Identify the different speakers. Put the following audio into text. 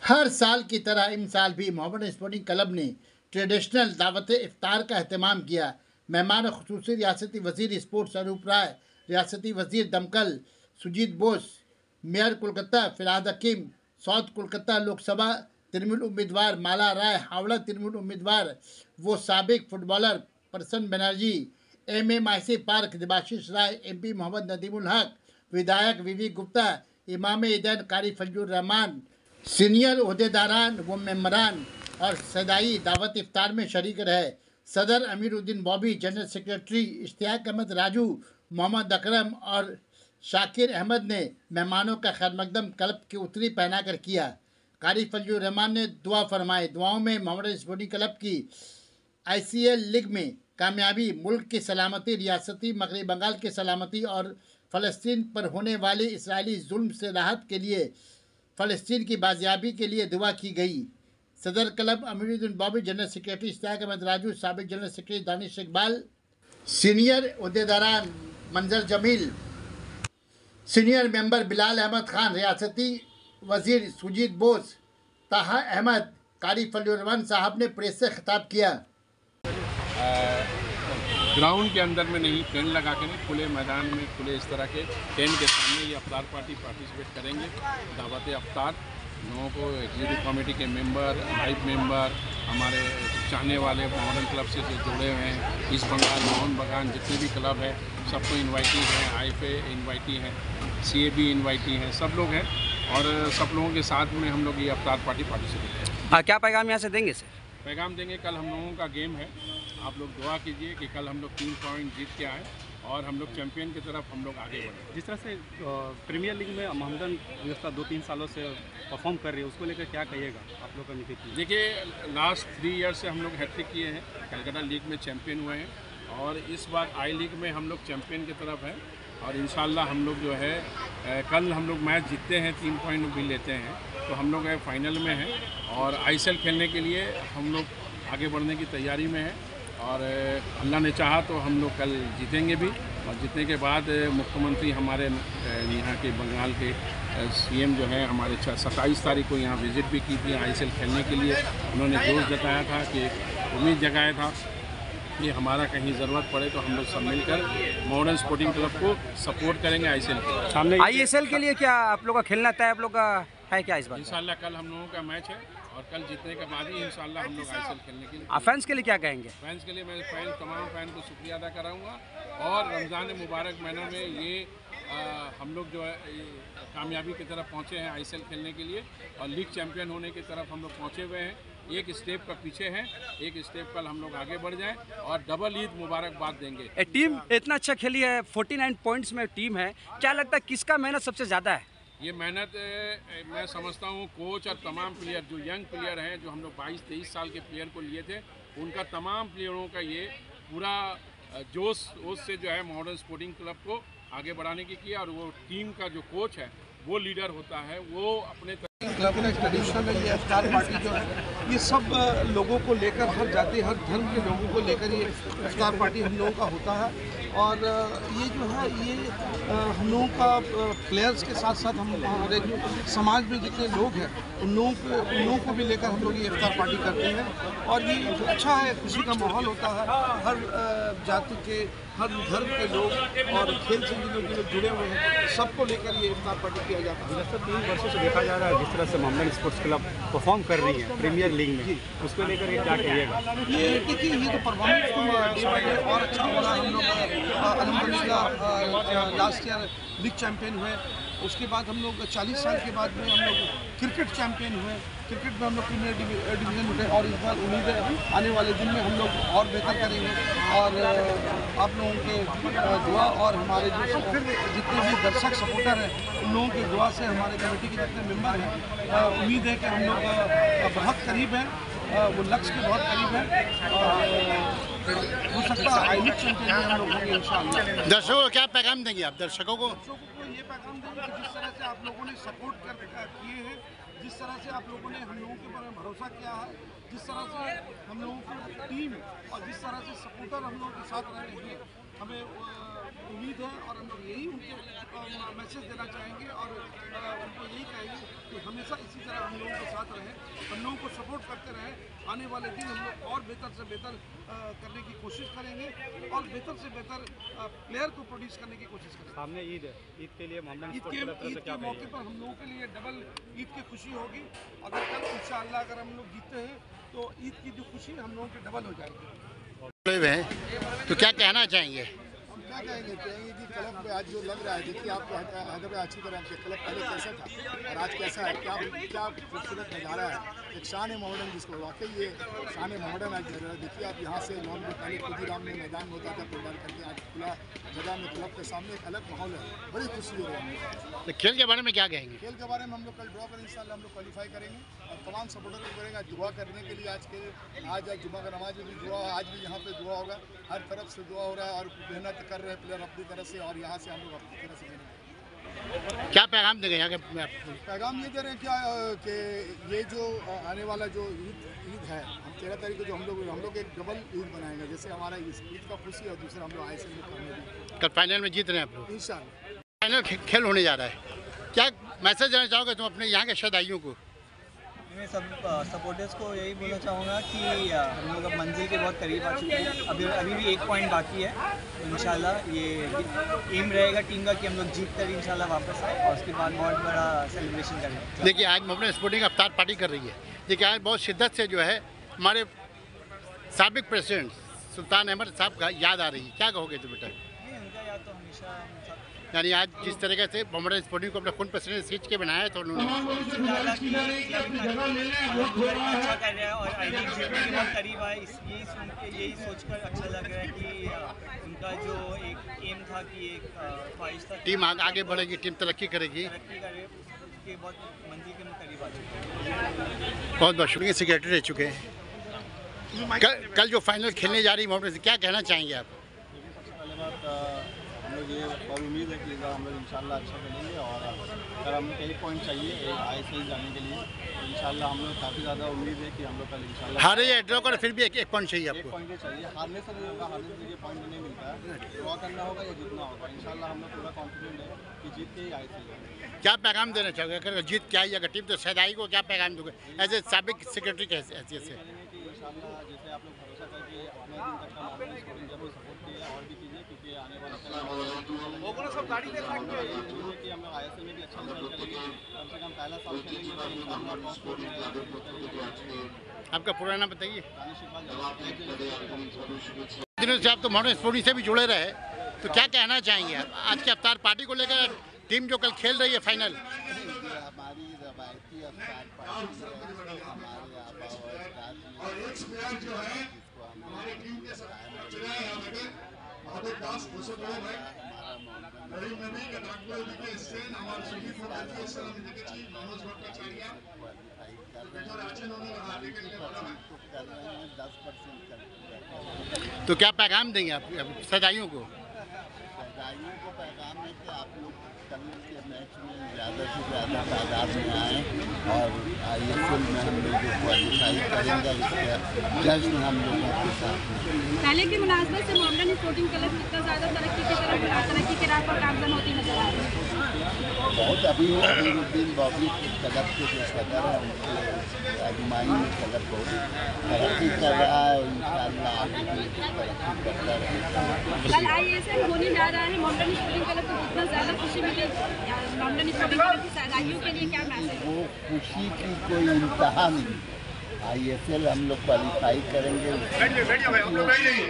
Speaker 1: हर साल की तरह इन साल भी मोहम्मदन स्पोर्टिंग क्लब ने ट्रेडिशनल दावत इफ्तार का अहतमाम किया। मेहमान खुसूसी रियासती वजीर स्पोर्ट्स अनूप राय, रियासती वजीर दमकल सुजीत बोस, मेयर कोलकाता फिरहाद हकीम, साउथ कोलकाता लोकसभा तृणमूल उम्मीदवार माला राय, हावड़ा तृणमूल उम्मीदवार वो साबिक फुटबॉलर प्रसन्न बनर्जी, MMIC पार्क देबाशीष राय, MP मोहम्मद नदीमुल हक, विधायक वीवी गुप्ता, इमाम ईदैन कारी फजलुर रहमान, सीनियर ओहदेदारान व मेम्बरान और सदाई दावत इफ्तार में शरीक रहे। सदर Amiruddin Bobby, general secretary Ishtiyaq Ahmed Raju, Mohammad Akram और शाकिर अहमद ने मेहमानों का खैरमकदम क्लब की उत्तरी पहनाकर किया। कारी फजलुर रहमान ने दुआ फरमाए। दुआओं में मोहम्मदन स्पोर्टिंग क्लब की ICL लीग में कामयाबी, मुल्क की सलामती, रियासती मगरबी बंगाल की सलामती और फ़लस्तीन पर होने वाले इसराइली जुल्म से राहत के लिए फ़लस्तीन की बाजियाबी के लिए दुआ की गई। सदर club Amiruddin Bobby, general secretary Ishtiyaq Ahmed Raju, साबिक general secretary Danish Iqbal, senior ओहदेदारान मंजर जमील, सीनियर मेंबर बिलाल अहमद खान, रियासती वजीर सुजीत बोस, ताहा अहमद, कारी फजलुर रहमान साहब ने प्रेस से खिताब किया।
Speaker 2: ग्राउंड के अंदर में नहीं, टेंट लगा के नहीं, खुले मैदान में, खुले इस तरह के टेंट के सामने ये अफ्तार पार्टी पार्टिसिपेट करेंगे। दावत अफ्तार लोगों को एग्जीक्यूटिव कमेटी के मेंबर, वाइफ मेंबर, हमारे चाहने वाले मॉडर्न क्लब से जुड़े हुए हैं, ईस्ट बंगाल मोहन बगान जितने भी क्लब हैं सबको इन्वाइटी हैं, IFA इन्वाइटी हैं, CAB इन्वाइटी हैं, सब लोग हैं और सब लोगों के साथ में हम लोग ये अफ्तार पार्टी पार्टिसिपेट करें।
Speaker 3: क्या पैगाम यहाँ से देंगे सर?
Speaker 2: पैगाम देंगे, कल हम लोगों का गेम है, आप लोग दुआ कीजिए कि कल हम लोग 3 पॉइंट जीत के आएँ और हम लोग चैंपियन की तरफ हम लोग आगे बढ़ें।
Speaker 4: जिस तरह से प्रीमियर लीग में मोहम्मदन व्यवस्था 2-3 सालों से परफॉर्म कर रही है, उसको लेकर क्या कहिएगा आप लोग का निफिक?
Speaker 2: देखिए, लास्ट 3 ईयर से हम लोग हैट्रिक किए हैं, कलकत्ता लीग में चैंपियन हुए हैं और इस बार आई लीग में हम लोग चैंपियन की तरफ हैं और इंशाल्लाह हम लोग जो है कल हम लोग मैच जीतते हैं, 3 पॉइंट भी लेते हैं तो हम लोग फाइनल में हैं और ISL खेलने के लिए हम लोग आगे बढ़ने की तैयारी में हैं और अल्लाह ने चाहा तो हम लोग कल जीतेंगे भी और जीतने के बाद मुख्यमंत्री हमारे यहाँ के बंगाल के CM जो है हमारे 27 तारीख को यहाँ विज़िट भी की थी ISL खेलने के लिए। उन्होंने जोश जताया था कि उम्मीद जगाया था कि हमारा कहीं ज़रूरत पड़े तो हम लोग सब मिलकर मॉडर्न स्पोर्टिंग क्लब को सपोर्ट करेंगे ISL के
Speaker 4: सामने।
Speaker 3: ISL के लिए क्या आप लोग का खेलना तय आप लोग का है क्या इस बार?
Speaker 2: इंशाल्लाह कल हम लोगों का मैच है और कल जीतने के बाद ही इंशाल्लाह हम लोग ISL खेलने के लिए।
Speaker 3: फैंस के लिए क्या कहेंगे?
Speaker 2: फैंस के लिए मैं तमाम फ़ैन को शुक्रिया अदा कराऊंगा और रमज़ान मुबारक महीना में ये हम लोग जो है कामयाबी की तरफ पहुँचे हैं ISL खेलने के लिए और लीग चैंपियन होने की तरफ हम लोग पहुँचे हुए हैं। एक स्टेप का पीछे हैं, एक स्टेप कल हम लोग आगे बढ़ जाएं और डबल ईद मुबारकबाद देंगे।
Speaker 3: टीम इतना अच्छा खेली है, 49 पॉइंट्स में टीम है, क्या लगता है किसका मेहनत सबसे ज़्यादा है?
Speaker 2: ये मेहनत मैं समझता हूँ कोच और तमाम प्लेयर जो यंग प्लेयर हैं, जो हम लोग 22-23 साल के प्लेयर को लिए थे, उनका तमाम प्लेयरों का ये पूरा जोश से जो है मॉडर्न स्पोर्टिंग क्लब को आगे बढ़ाने की किया और वो टीम का जो कोच है वो लीडर होता है, वो अपने
Speaker 5: क्लब का ट्रेडिशनल है। ये अफ्तार पार्टी जो है ये सब लोगों को लेकर, हर जाति हर धर्म के लोगों को लेकर ये अफ्तार पार्टी हम लोगों का होता है और ये जो है ये हम लोगों का प्लेयर्स के साथ साथ हम हमारे जो समाज में जितने लोग हैं उन लोगों को भी लेकर हम लोग ये इफ्तार पार्टी करते हैं और ये अच्छा है, खुशी का माहौल होता है। हर जाति के, हर धर्म के लोग और खेल से जो लोग जुड़े हुए हैं सबको लेकर ये इफ्तार पार्टी किया जाता है।
Speaker 4: पिछले 3 वर्षों से देखा जा रहा है जिस तरह से मोहम्मदन स्पोर्ट्स क्लब परफॉर्म कर रही है प्रीमियर लीग में, उसको लेकर ये क्या कहिएगा?
Speaker 5: ये देखिए, ये तो परफॉर्मेंस डे बाई डे और अच्छा हो रहा है। हम लोग अल्हम्दुलिल्लाह लास्ट ईयर लीग चैंपियन हुए, उसके बाद हम लोग 40 साल के बाद में हम लोग क्रिकेट चैंपियन हुए, क्रिकेट में हम लोग प्रीमियर डिवीज़न उठे और इस बार उम्मीद है आने वाले दिन में हम लोग और बेहतर करेंगे और आप लोगों के दुआ और हमारे जो जितने भी दर्शक सपोर्टर हैं उन लोगों की दुआ से हमारे कमेटी के जितने मेंबर हैं उम्मीद है कि हम लोग बहुत करीब हैं, वो लक्ष्य के बहुत करीब है। हो सकता है आई लीग चैंपियन हम लोग होंगे इंशाअल्लाह।
Speaker 1: दर्शकों को क्या पैगाम देंगे आप? दर्शकों को
Speaker 5: ये पैगाम देंगे कि जिस तरह से आप लोगों ने सपोर्ट किए हैं, जिस तरह से आप लोगों ने हम लोगों के ऊपर भरोसा किया है, जिस तरह से हम लोगों की टीम और जिस तरह से सपोर्टर हम लोगों के साथ रहे हैं, हमें उम्मीद है और हम लोग यही उनके मैसेज देना चाहेंगे और उनको यही कहेंगे कि हमेशा इसी तरह हम लोगों के साथ रहें। सपोर्ट करते रहें। आने वाले दिन हम लोग और बेहतर से बेहतर करने की कोशिश करेंगे और बेहतर से बेहतर प्लेयर को प्रोड्यूस करने की कोशिश करेंगे।
Speaker 4: सामने ईद है, ईद के लिए मोहम्मदन
Speaker 5: ईद
Speaker 4: स्पोर्ट्स क्लब की तरफ से
Speaker 5: के
Speaker 4: क्या
Speaker 5: मौके
Speaker 4: कहिएगा?
Speaker 5: पर हम लोगों के लिए डबल ईद की खुशी होगी। अगर कल इंशाअल्लाह अगर हम लोग जीते हैं तो ईद की जो खुशी हम लोगों की डबल हो जाएगी।
Speaker 1: तो क्या कहना चाहेंगे?
Speaker 6: हम क्या कहेंगे कि क्लब में आज जो लग रहा है, देखिए आपको हैदराबाद अच्छी तरह से क्लब पहले कैसा था और आज कैसा है, क्या खूबसूरत नज़ारा है। एक शान मोहम्मदन जिसको वाकई ये शान मोहम्मदन आज नज़ारा देखिए आप यहाँ से लॉन में पहले खुदीराम में मैदान में होता था फुटबॉल करके, आज खुला जगह में क्लब के सामने एक अलग माहौल है, बड़ी खुशी हो रही है।
Speaker 1: तो खेल के बारे में क्या कहेंगे?
Speaker 6: खेल के बारे में हम लोग कल ड्रॉ करें, इंशाल्लाह हम लोग क्वालिफाई करेंगे और तमाम सपोर्टर को करेंगे दुआ करने के लिए। आज जुम्मा का नमाज में भी दुआ, आज भी यहाँ पे दुआ होगा, हर तरफ से दुआ हो रहा है और मेहनत कर रहे हैं प्लेयर अपनी तरफ से और यहाँ से हम लोग अपनी तरफ से मेहनत।
Speaker 1: क्या पैगाम देंगे यहाँ के?
Speaker 6: पैगाम ये दे रहे हैं क्या कि ये जो आने वाला जो ईद है, हम 13 तारीख को जो हम लोग एक डबल ईद बनाएंगे, जैसे हमारा इस ईद का खुशी है और दूसरा हम लोग ISL में कामयाबी
Speaker 1: कल फाइनल में जीत रहे हैं आप लोग,
Speaker 6: इंशाल्लाह।
Speaker 1: फाइनल खेल होने जा रहा है, क्या मैसेज देना चाहोगे तुम अपने यहाँ के शहदाइयों को?
Speaker 7: मैं सब सपोर्टर्स को यही बोलना चाहूँगा कि हम लोग अब मंजिल के बहुत करीब आ चुके हैं। अभी भी 1 पॉइंट बाकी है। इंशाल्लाह ये एम रहेगा टीम का कि हम लोग जीत कर इंशाल्लाह वापस आए और उसके बाद बहुत बड़ा सेलिब्रेशन करेंगे।
Speaker 1: देखिए आज मोहम्मदन स्पोर्टिंग अफ्तार पार्टी कर रही है। देखिए आज बहुत शिद्दत से जो है हमारे साबिक प्रेसिडेंट सुल्तान अहमद साहब का याद आ रही है, क्या कहोगे तुम बेटा?
Speaker 7: नहीं, उनका याद तो हमेशा
Speaker 1: यानी आज जिस तरीके से मोहम्मदन स्पोर्टिंग को अपने खून पसीने से खींच के बनाया तो उन्होंने
Speaker 7: अच्छा कर रहा है और आई लीग जीतने के बहुत करीब आए, यही सुन के यही सोचकर अच्छा लग रहा है कि उनका जो एक एम था कि एक ख्वाहिश था
Speaker 1: टीम आगे बढ़ेगी, टीम तरक्की करेगी।
Speaker 7: तरक्की करे, उसके बहुत मंजिल के करीब आ चुके हैं।
Speaker 1: बहुत बहुत शुक्रिया, सेक्रेटरी रह चुके हैं। कल जो फाइनल खेलने जा रही है मोहम्मदन से, क्या कहना चाहेंगे आप?
Speaker 8: सबसे पहले बात हम लोग ये और उम्मीद है कि इस बार हम लोग इंशाल्लाह अच्छा खेलेंगे और अगर हम लोग 1 पॉइंट चाहिए ISL जाने के लिए, इंशाल्लाह हम लोग काफ़ी ज़्यादा उम्मीद है कि हम लोग कल इंशाल्लाह
Speaker 1: हारे या ड्रॉ कर फिर भी एक पॉइंट चाहिए
Speaker 8: 1
Speaker 1: आपको।
Speaker 8: पॉइंट ही चाहिए। हारने से नहीं होगा, हारने से ये पॉइंट नहीं मिलता है, ड्रॉ करना होगा या जीतना होगा। इंशाल्लाह हम लोग पूरा कॉन्फिडेंट है कि जीत के ही ISL जाएंगे।
Speaker 1: क्या पैगाम देना चाहोगे अगर जीत के आई अगर टीम तो शहदाई को क्या पैगाम दोगे एज ए साबिक सेक्रेटरी की हैसियत से?
Speaker 8: कि इंशाल्लाह जैसे आप लोग भरोसा करके अपने दिन तक का मोहम्मदन स्पोर्टिंग जरूर सपोर्ट किए और भी कीजिए, क्योंकि आने वाले समय में सब गाड़ी कि हम लोग ISL में भी अच्छा रिजल्ट करेंगे। कम से कम पहला साल खेलेंगे तो इंशाल्लाह टॉप 4 में
Speaker 1: आपका पूरा नाम बताइए।
Speaker 8: दानिश इकबाल।
Speaker 1: दिनों से आप तो मोहम्मदन स्पोर्टिंग से भी जुड़े रहे, तो क्या कहना चाहेंगे आप आज के अफ्तार पार्टी को लेकर? टीम जो कल खेल रही है फाइनल,
Speaker 8: हमारी रवायती अफ्तार पार्टी है, हमारे आबा और अजदाद ने जिसको हमारे टीम के साथ
Speaker 1: तो क्या पैगाम देंगे आप सदाइयों को?
Speaker 8: सदाइयों को पैगाम है कि आप लोग कल के मैच में ज़्यादा से ज़्यादा तादाद में आएँ और ISL में हम लोग क्वालिफाई करेंगे, इसका जश्न हम लोगों के साथ।
Speaker 9: पहले की मुनासबत से मोहम्मदन स्पोर्टिंग क्लब कितना ज़्यादा तरक्की की राह पर गामजन होती नजर आ रही है?
Speaker 8: बहुत अभी अमीरुद्दीन बॉबी क्लब के जो सदर हैं उनके अजमाई में क्लब बहुत तरक्की कर रहा है, इंशाअल्लाह आगे भी तरक्की करता रहेगा।
Speaker 9: कल ISL होने जा रहा है, मोहम्मदन स्पोर्टिंग क्लब को कितना ज़्यादा खुशी मिली? मोहम्मदन स्पोर्टिंग क्लब की सदाइयों के लिए क्या मैसेज?
Speaker 8: वो खुशी की कोई इंतहा नहीं। ISL हम लोग क्वालिफाई करेंगे, कोई इंतहा नहीं।